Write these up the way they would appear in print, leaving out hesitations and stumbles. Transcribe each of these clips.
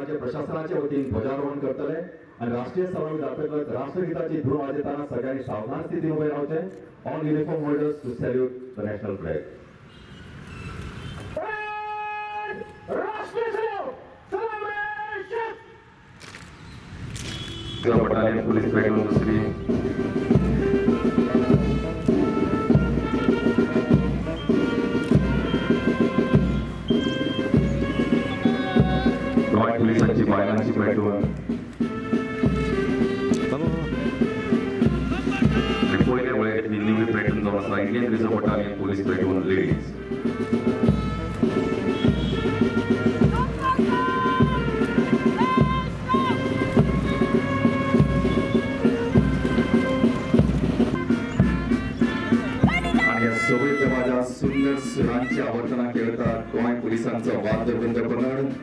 राज्य प्रशासनाच्या वतीने ध्वजारोहण करतले आणि राष्ट्रीय सलामी दाखवत राष्ट्रगीताची धून वाजवताना सगळ्यांनी सावधान स्थितीत उभे राहायचे. All uniform holders to salute the national flag. Battalion police patrol दुसरी पोलिसांची बायलांची पेट्रोल पहिले वेळेत निवडी पेट्रोल जाऊन असा Indian reserve battalion police petrol ladies. सोबत माझ्या सुंदर सुरांची आवर्तना केळतात गोंय पोलिसांचो वाद्यवृंद पंगड.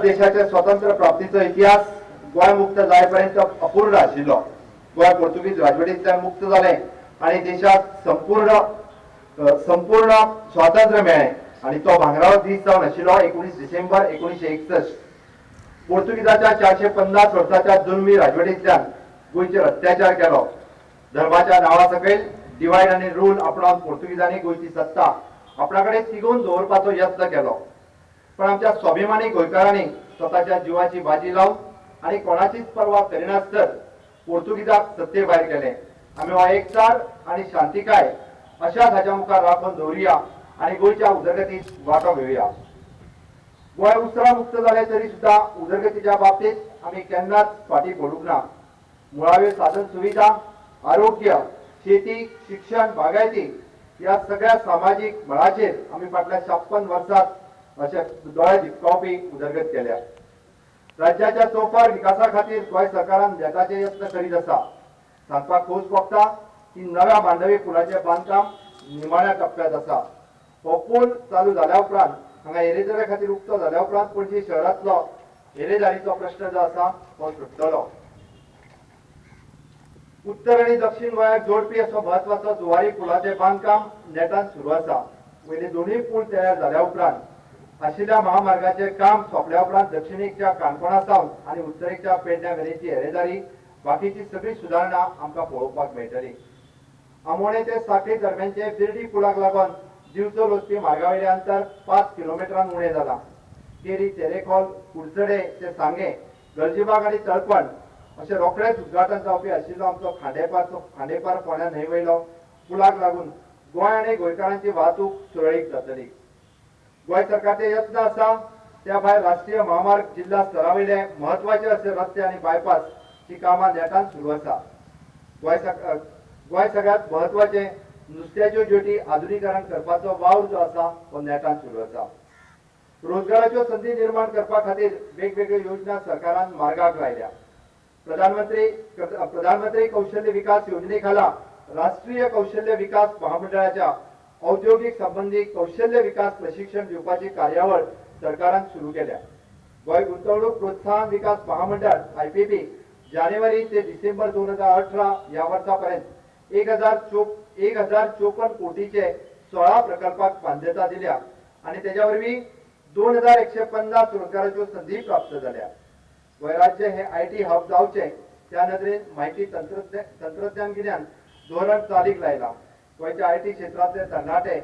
देशाच्या स्वातंत्र्य प्राप्तीचो इतिहास गोय मुक्त जायपर्यंत अपूर्ण आशिल्लो. गोय पोर्तुगीज राजवटींतल्यान मुक्त जालें आणि देशात संपूर्ण स्वातंत्र्य मेळ्ळें आणि तो भांगराळो दीस जावन आशिल्लो 19 डिसेंबर 1961. पोर्तुगीजाच्या 450 वर्साच्या जुलमी राजवटींतल्यान गोंयचेर अत्याचार केलो. धर्माच्या नांवा सकयल डिवायड आनी रूल आपणावन पोर्तुगीजांनी गोंयची सत्ता आपणा कडेन तिगोवन दवरपाचो यत्न केलो. पण आमच्या स्वाभिमानी गोंयकारांनी स्वताच्या जिवाची बाजी लावन आनी कोणाचीच पर्वा करिनासतर पोर्तुगीजाक सत्ते भायर केले. आमी हो एकचार आनी शांतिकाय अशाच हाच्या मुखार राखून दवरुया आनी गोंयच्या उदरगतीत वांटो घेवया. गोंय उसरा मुक्त जाले तरी सुद्धा उदरगतीच्या बाबतीत आमी केन्नाच फाटी पडूंक ना. मुळाव्यो साधन सुविधा, आरोग्य, शेती, शिक्षण, बागायती या सगळ्या सामाजिक मळाचेर आमी फाटल्या 56 वर्सात अशे दोळे दिपकावपी उदरगत केल्या. राज्याच्या चौफार विकासा खातीर गोंय सरकारान नेटाचे यत्न करीत आसा. सांगपाक खोस भोगता की नव्या मांडवी पुलाचें बांदकाम निमाण्या टप्प्यात आसा. हो पूल चालू जाल्या उपरांत हांगा येरेदारी खातीर उक्तो जाल्या उपरांत पणजी शहरांतलो येरेदारीचो प्रश्न जो आसा तो सुटतलो. उत्तर आणि दक्षिण गोंयाक जोडपी असो महत्वाचो जुवारी पुलाचें बांदकाम नेटान सुरू आसा. पयलीं दोनूय पूल तयार जाल्या उपरांत आशिल्ल्या महामार्गाचें काम सोंपल्या उपरांत दक्षिणेकच्या काणकोणा सावन आनी उत्तरेकच्या पेडण्या मेरेनची येरेदारी बाकीची सगळी सुदारणा आमकां पळोवपाक मेळटली. आमोणे ते सांखळी दरम्यानचे बिर्डी पुलाक लागून दिवचो लोटपी मार्गावयलें अंतर 5 किलोमिटरान उणें जालां. केरी, तेरेखोल, कुडचडे ते सांगे, गलजीबाग आनी तळपण अशें रोखडेच उद्घाटन जावपी आशिल्लो आमचो खांडेपार फोंड्या न्हंयवयलो पुलाक लागून गोंय आनी गोंयकारांची वाहतूक सुरळीत जातली. गोंय सरकारचे यत्न आसा त्या भायर राष्ट्रीय महामार्ग जिल्हा स्तरावयले महत्वाचे असे रस्ते आनी बायपास ही कामां नेटान सुरू आसा. गोंय सगळ्यात महत्वाचे नुस्त्याच्यो जेटी आधुनीकरण करपाचो वावर जो आसा तो नेटान सुरू आसा. रोजगाराच्यो संधी निर्माण करपा खातीर वेगवेगळ्यो योजना सरकारान मार्गाक लायल्या. प्रधानमंत्री कौशल्य विकास योजने खाला राष्ट्रीय कौशल्य विकास महामंडळाच्या औद्योगिक संबंधी कौशल्य विकास प्रशिक्षण दिवपाची कार्यावळ सरकारान सुरू केल्या. गोंय गुंतवणूक प्रोत्साहन विकास महामंडळ IPP जानेवारी ते डिसेंबर 2018 या वर्सापर्यंत 1054 कोटीचे 16 प्रकल्पाक मान्यता दिल्या आणि त्याच्या वरवीं 2150 रोजगाराच्यो संधी प्राप्त झाल्या. गोंय राज्य हे IT हब जावचे त्या नदरेन माहिती तंत्रज्ञान गिन्यान धोरण चालीक लायला. गोंयच्या IT क्षेत्रातले तरणाटे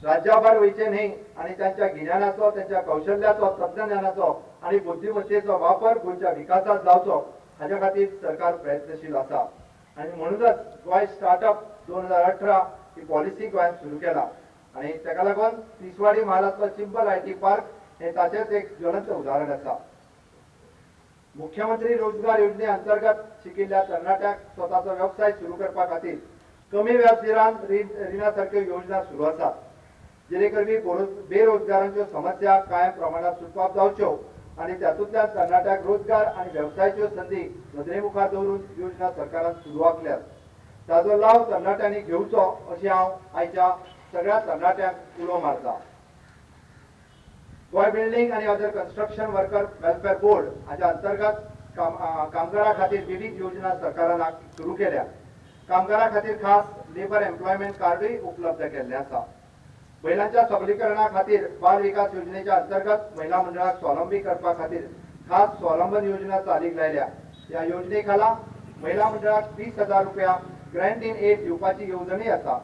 राज्याभार वयचे न्हय आनी त्यांच्या गिन्यानाचो, त्यांच्या कौशल्याचो, तंत्रज्ञानाचो आनी बुद्धिमत्तेचो वापर गोंयच्या विकासात जावचो हाच्या खातीर सरकार प्रयत्नशील आसा. आणि म्हणूनच गोंय स्टार्टअप 2018 ही पॉलिसी गोंयांत सुरू केला आणि ताका लागून तिसवाडी म्हालांतलो चिंबल IT पार्क हे ताचेच एक ज्वलंत उदाहरण आसा. मुख्यमंत्री रोजगार योजने अंतर्गत शिकिल्ल्या तरणाट्याक स्वताचो व्यवसाय सुरू करपा खातीर कमी व्याजदरान रिणा सारक्यो योजना सुरू आसात. जेणे करून बेरोजगारांच्यो समस्या कांय प्रमाणात सुटपाक जावच्यो आणि त्यातूंतल्यान तरणाट्याक रोजगार आणि व्यवसायाच्यो संधी नदरे मुखार दवरून योजना सरकारान सुरू आखल्यात. ताचो लाव तरणाट्यांनी घेवचो अशी हांव आयच्या सगळ्या तरणाट्यांक उलो मारता. गोंय बिल्डिंग आणि other construction worker welfare board हाच्या अंतर्गत कामगारां खातीर विविध योजना सरकारान सुरू केल्या. कामगारां खातीर खास लेबर एम्प्लॉयमेंट कार्डूय उपलब्ध केल्लें आसा. महिलांच्या सबलीकरणा खातीर बाल विकास योजनेच्या अंतर्गत महिला मंडळाक स्वावलंबी करपा खातीर खास स्वावलंबन योजना चालीक लायल्या. या योजने खाला महिला मंडळाक 20,000 रुपया ग्रँट इन एड दिवपाची येवजणय आसा.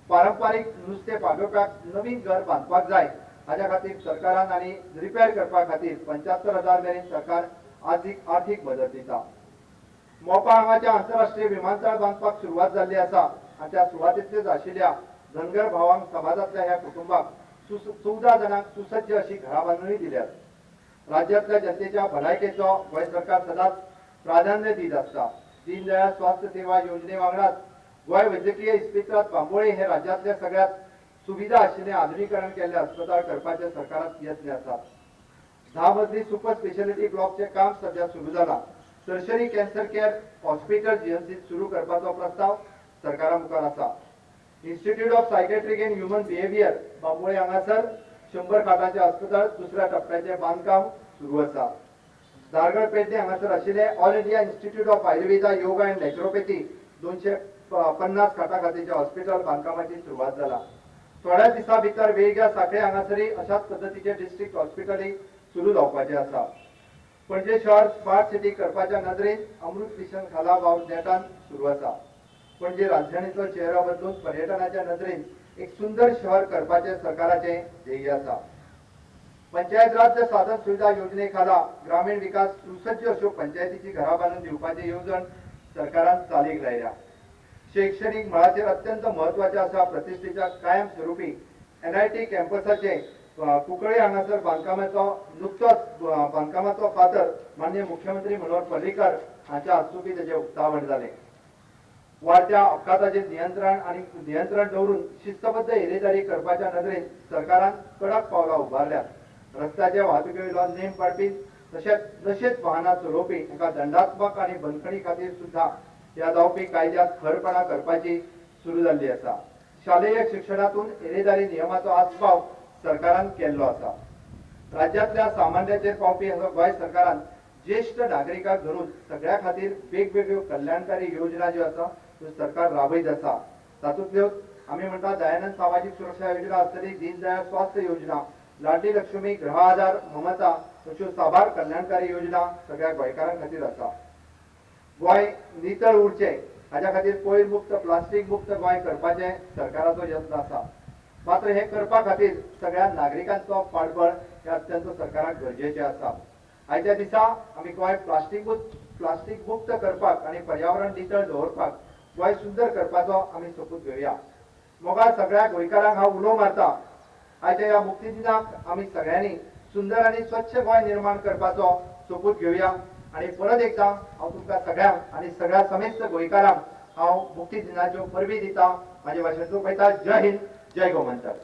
पारंपारीक नुस्तें पागोवपाक नवीन घर बांदपाक जाय हाच्या खातीर सरकारान आनी रिपेर करपा खातीर 75,000 मेरेन सरकार आर्थीक मदत दिता. मोपा हांगाच्या आंतरराष्ट्रीय विमानतळ बांदपाक सुरवात जाल्ली आसा आनी त्या सुवातेचेर आशिल्ल्या धनगर भावांक समाजातल्या ह्या कुटुंबाक 14 जाणांक सुसज्ज अशी घरां बांदूनय दिल्यात. राज्यातल्या जनतेच्या भलायकेचो गोंय सरकार सदांच प्राधान्य दीत आसता. दीनदयाळ स्वास्थ्य सेवा योजने वांगडाच गोंय वैजकीय इस्पितळांत बांबोळी हे राज्यातले सगळ्यात सुविधा आशिल्लें आधुनीकरण केल्लें अस्पताळ करपाचे सरकाराक यत्न आसात. 10 मजली सुपर स्पेशालिटी ब्लॉकचे काम सध्या सुरू जाला. Tertiary cancer care hospital GMC सुरू करपाचो प्रस्ताव सरकारा मुखार आसा. Institute of psychiatric end human behaviour Bambolim हांगासर 100 खाटांचे अस्पताळ दुसऱ्या टप्प्याचे बांदकाम सुरू आसा. दारगळ पेडणे हांगासर आशिल्ले all India institute of Ayurveda yoga and naturopathy 250 खाटा खातीरचे हॉस्पिटल बांदकामाची सुरवात जाला. थोड्या दिसा भितर वेगळ्या सांखळे हांगासरी अशाच पद्धतीचे डिस्ट्रिक्ट हॉस्पिटलय सुरू जावपाचे आसा. पणजे शहर स्मार्ट सिटी करपाच्या नदरेन अमृत मिशन खाला नेटान सुरू आसा. पणजे राजधानीचो चेहरो बदलून पर्यटनाच्या नदरेन एक सुंदर शहर करपाचे सरकाराचे ध्येय आसा. पंचायत राज साधन सुविधा योजने खाला ग्रामीण विकास सुसज्ज अशो पंचायतीची घरां बांदून दिवपाची येवजण सरकारान चालीक लायल्या. शैक्षणिक मळाचेर अत्यंत महत्वाचे आसा प्रतिश्ठेच्या कायम स्वरूपी NIT कॅम्पसाचे कुंकळे हांगासर बांदकामाचो फातर माननीय मुख्यमंत्री मनोहर पर्रीकर हांच्या हस्तुकी तेचे उक्तावण जाले. वाढत्या अपघाताचे नियंत्रण दवरून शिस्तबद्ध येरेदारी करपाच्या नदरेन सरकारान कडक पावलां उबारल्यात. रस्त्याच्या वाहतुके नेम पाळपी तशेंच वाहनां चलोवपी हांकां दंडात्मक आनी बंदखणी खातीर सुद्धा ह्या जावपी कायद्यात खरपणा करपाची सुरू जाल्ली आसा. शालेय शिक्षणातून येरेदारी नियमाचो आस्पाव सरकारान केल्लो आसा. राज्यांतल्या सामान्याचेर पावपी हांगा गोंय सरकारान ज्येष्ठ नागरिकांक धरून सगळ्या खातीर वेगवेगळ्यो कल्याणकारी योजना ज्यो आसा त्यो सरकार राबयत आसा. तातूंतल्यो आमी म्हणटा दयानंद सामाजीक सुरक्षा योजना आसतली, दीनदयाळ स्वास्थ्य योजना, लाडली लक्ष्मी गृह आधार ममता अश्यो साबार कल्याणकारी योजना सगळ्या गोंयकारां खातीर आसा. गोंय नितळ उरचे हाच्या खातीर कोयर मुक्त प्लास्टीक मुक्त गोंय करपाचे सरकाराचो यत्न आसा. मात्र हे करपा खातीर सगळ्या नागरिकांचो पाठबळ हे अत्यंत सरकाराक गरजेचे आसा. आयच्या दिसा आमी गोंय प्लास्टीक मुक्त करपाक आनी पर्यावरण नितळ दवरपाक गोंय सुंदर करपाचो आमी सोपूत घेवया. मोगा सगळ्या गोंयकारांक हांव उलो मारता. आयच्या ह्या मुक्ती दिनाक आमी सगळ्यांनी सुंदर आनी स्वच्छ गोंय निर्माण करपाचो सोपूत घेवया. आणि परत एकदा हांव तुमकां सगळ्यांक आनी सगळ्या समेस्त गोंयकारांक हांव मुक्ती दिनाच्यो परबी दिता. म्हाजे भाशेंतलो पळयता. जय हिंद, जय गोमंतक.